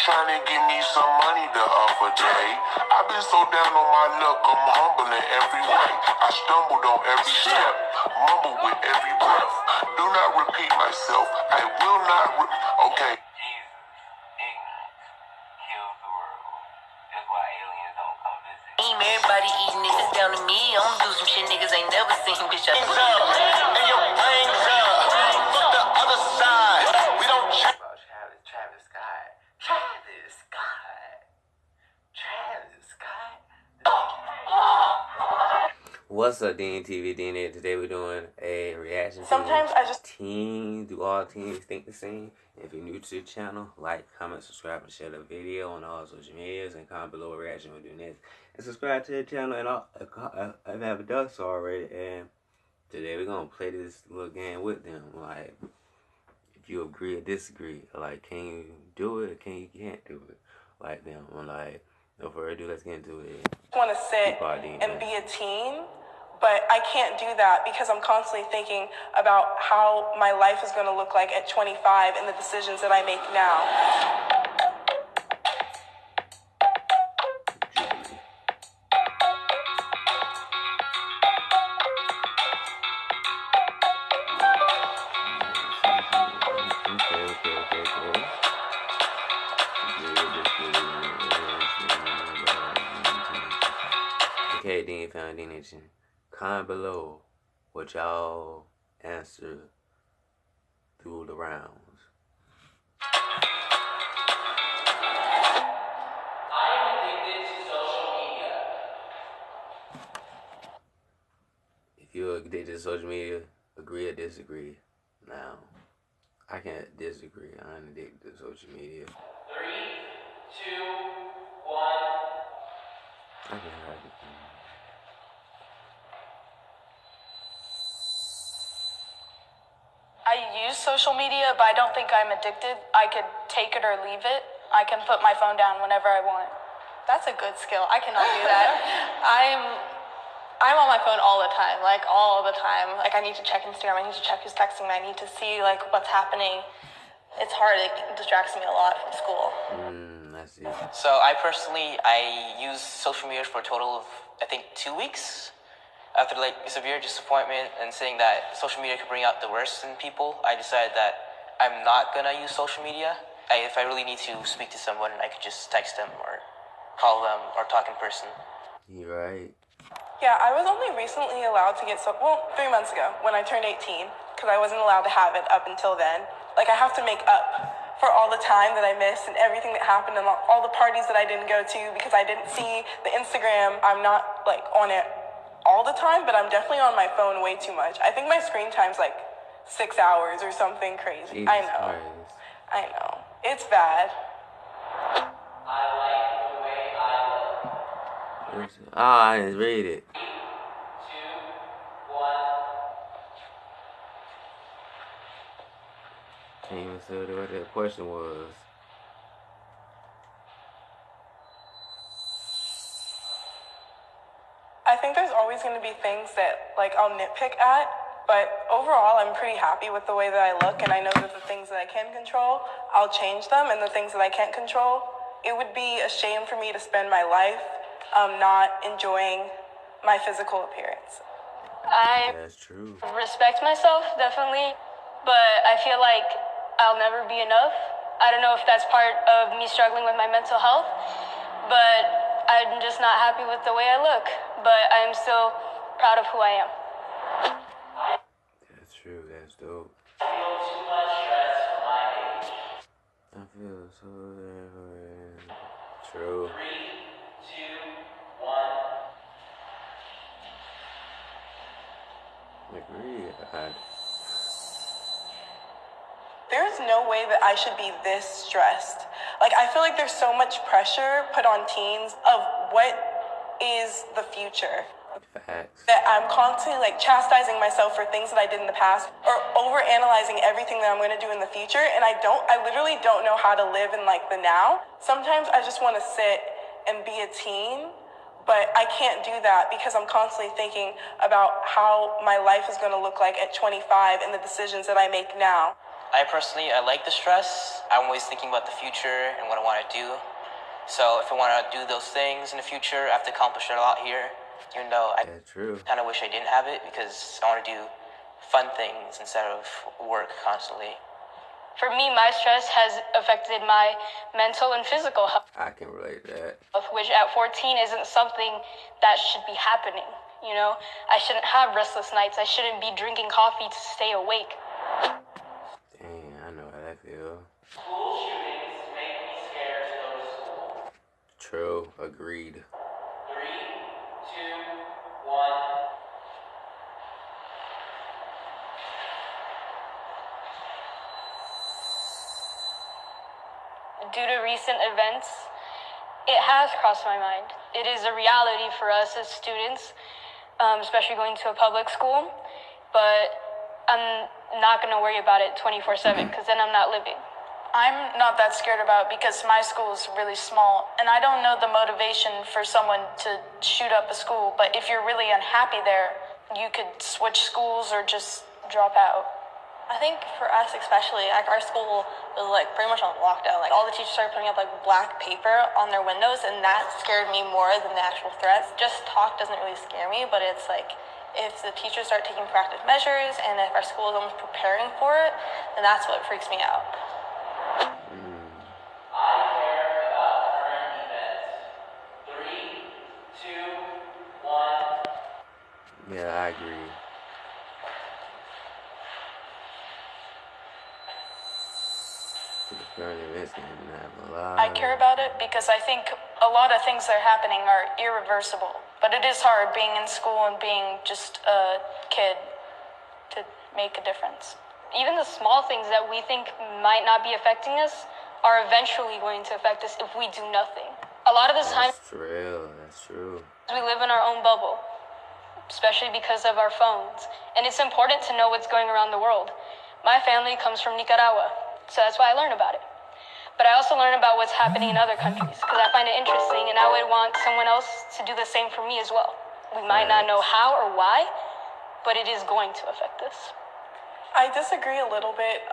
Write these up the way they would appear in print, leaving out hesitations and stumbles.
trying to give me some money the other day. I've been so down on my luck, I'm humble in every way. I stumbled on every step, mumble with every breath. Do not repeat myself, I will not okay. Everybody eating niggas down to me. I'm do some shit niggas ain't never seen, bitch. And your brains up. Fuck the other side. We don't check. Travis Scott. What's up, DNTV DNA? Today we're doing a reaction. Sometimes I just teens. Do all teens think the same? If you're new to the channel, like, comment, subscribe, and share the video on all social medias, and comment below a reaction we'll do next. And subscribe to the channel, and I haven't done so already. And today we're gonna play this little game with them. Like, if you agree or disagree, like, can you do it or can't do it? Like them. I'm like, no further ado, let's get into it. I want to sit and be a teen, but I can't do that because I'm constantly thinking about how my life is going to look like at 25 and the decisions that I make now. Okay, Dean Foundation. Comment below what y'all answer through the rounds. I am addicted to social media. If you're addicted to social media, agree or disagree. Now, I can't disagree. I'm addicted to social media. 3, 2, 1. I can have it. I use social media, but I don't think I'm addicted. I could take it or leave it. I can put my phone down whenever I want. That's a good skill. I cannot do that. I'm on my phone all the time, like all the time. Like I need to check Instagram, I need to check who's texting me, I need to see like what's happening. It's hard, it distracts me a lot from school. I see. So I use social media for a total of, I think, 2 weeks. After like severe disappointment and saying that social media could bring out the worst in people, I decided that I'm not gonna use social media. If I really need to speak to someone, I could just text them or call them or talk in person. You're right. Yeah, I was only recently allowed to get 3 months ago when I turned 18, because I wasn't allowed to have it up until then. Like I have to make up for all the time that I missed and everything that happened and all the parties that I didn't go to because I didn't see the Instagram. I'm not like on it all the time, but I'm definitely on my phone way too much. I think my screen time's like 6 hours or something crazy. Jesus I know. Christ. I know. It's bad. I like the way I look. I didn't read it. 3, 2, 1. Can't even say what that question was. I think there's always going to be things that like I'll nitpick at, but overall I'm pretty happy with the way that I look, and I know that the things that I can control, I'll change them, and the things that I can't control, it would be a shame for me to spend my life not enjoying my physical appearance. That's true. Respect myself, definitely, but I feel like I'll never be enough. I don't know if that's part of me struggling with my mental health, but I'm just not happy with the way I look, but I'm still proud of who I am. That's true, that's dope. I feel too much stress for my age. I feel so true. 3, 2, 1. Agree. There's no way that I should be this stressed. Like, I feel like there's so much pressure put on teens of what is the future. Facts. That I'm constantly like chastising myself for things that I did in the past or over-analyzing everything that I'm going to do in the future. And I literally don't know how to live in like the now. Sometimes I just want to sit and be a teen, but I can't do that because I'm constantly thinking about how my life is going to look like at 25 and the decisions that I make now. I personally, I like the stress. I'm always thinking about the future and what I want to do. So if I want to do those things in the future, I have to accomplish it a lot here. Even though I kind of wish I didn't have it, because I want to do fun things instead of work constantly. For me, my stress has affected my mental and physical health. I can relate to that. Which at 14 isn't something that should be happening. You know, I shouldn't have restless nights. I shouldn't be drinking coffee to stay awake. Dang, I know how that feels. School shootings make me scared to go to school. True, agreed. 3, 2, 1. Due to recent events, it has crossed my mind. It is a reality for us as students, especially going to a public school, but I'm not going to worry about it 24/7 because then I'm not living. I'm not that scared about it because my school is really small, and I don't know the motivation for someone to shoot up a school, but if you're really unhappy there, you could switch schools or just drop out. I think for us especially, like our school was like pretty much on lockdown. Like all the teachers started putting up like black paper on their windows, and that scared me more than the actual threats. Just talk doesn't really scare me, but it's like if the teachers start taking proactive measures and if our school is almost preparing for it, then that's what freaks me out. I care about current events. 3, 2, 1. Yeah, I agree. The current events can have a lot. I care about it because I think a lot of things that are happening are irreversible. But it is hard being in school and being just a kid to make a difference. Even the small things that we think might not be affecting us are eventually going to affect us if we do nothing. A lot of the time, That's true. That's true. we live in our own bubble, especially because of our phones. And it's important to know what's going around the world. My family comes from Nicaragua, so that's why I learn about it. But I also learn about what's happening in other countries because I find it interesting, and I would want someone else to do the same for me as well. We might not know how or why, but it is going to affect us. I disagree a little bit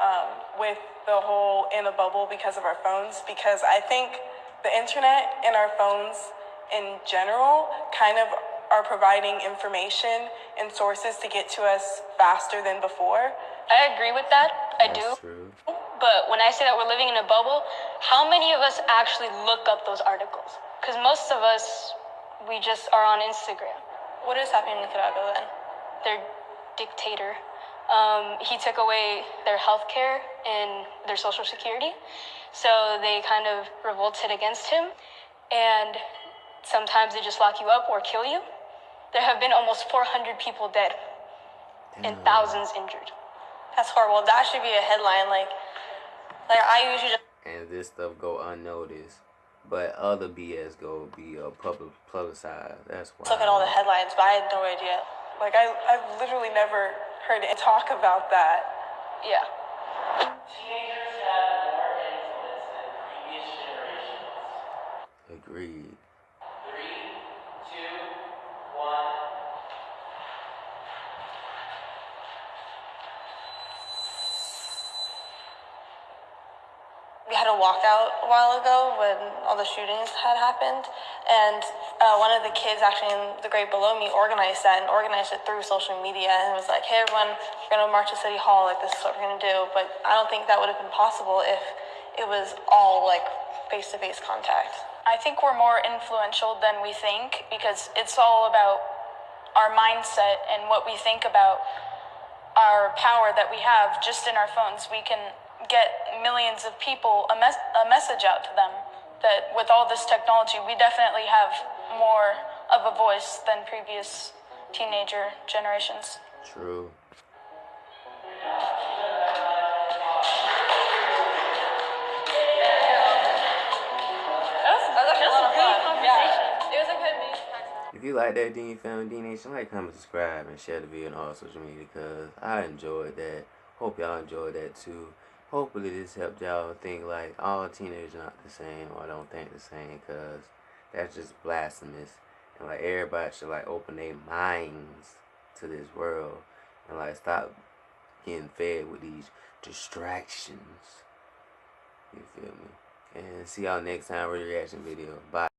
with the whole in a bubble because of our phones, because I think the internet and our phones in general kind of are providing information and sources to get to us faster than before. I agree with that. I do. That's true. But when I say that we're living in a bubble, how many of us actually look up those articles? Because most of us, we just are on Instagram. What is happening in Nicaragua then? Their dictator. He took away their health care and their social security. So they kind of revolted against him. And sometimes they just lock you up or kill you. There have been almost 400 people dead and thousands injured. That's horrible. That should be a headline. Like I usually just And this stuff go unnoticed, but other BS go be publicized. That's why. look at all the headlines, but I had no idea. Like, I've literally never heard it talk about that. Yeah. Teenagers have more influence than previous generations. Agreed. 3, 2, 1. We had a walkout a while ago when all the shootings had happened, and one of the kids actually in the grade below me organized that and organized it through social media and was like, hey everyone, we're going to march to City Hall, like this is what we're going to do. But I don't think that would have been possible if it was all like face-to-face contact. I think we're more influential than we think because it's all about our mindset and what we think about our power that we have just in our phones. We can get millions of people a message out to them that with all this technology, we definitely have more of a voice than previous teenager generations. True. It was a good meeting. If you like that, then you found D Nation, like, comment, subscribe, and share the video on all social media because I enjoyed that. Hope y'all enjoyed that too. Hopefully this helped y'all think like all teenagers not the same or don't think the same because that's just blasphemous. And like everybody should like open their minds to this world and like stop getting fed with these distractions. You feel me? And see y'all next time with a reaction video. Bye.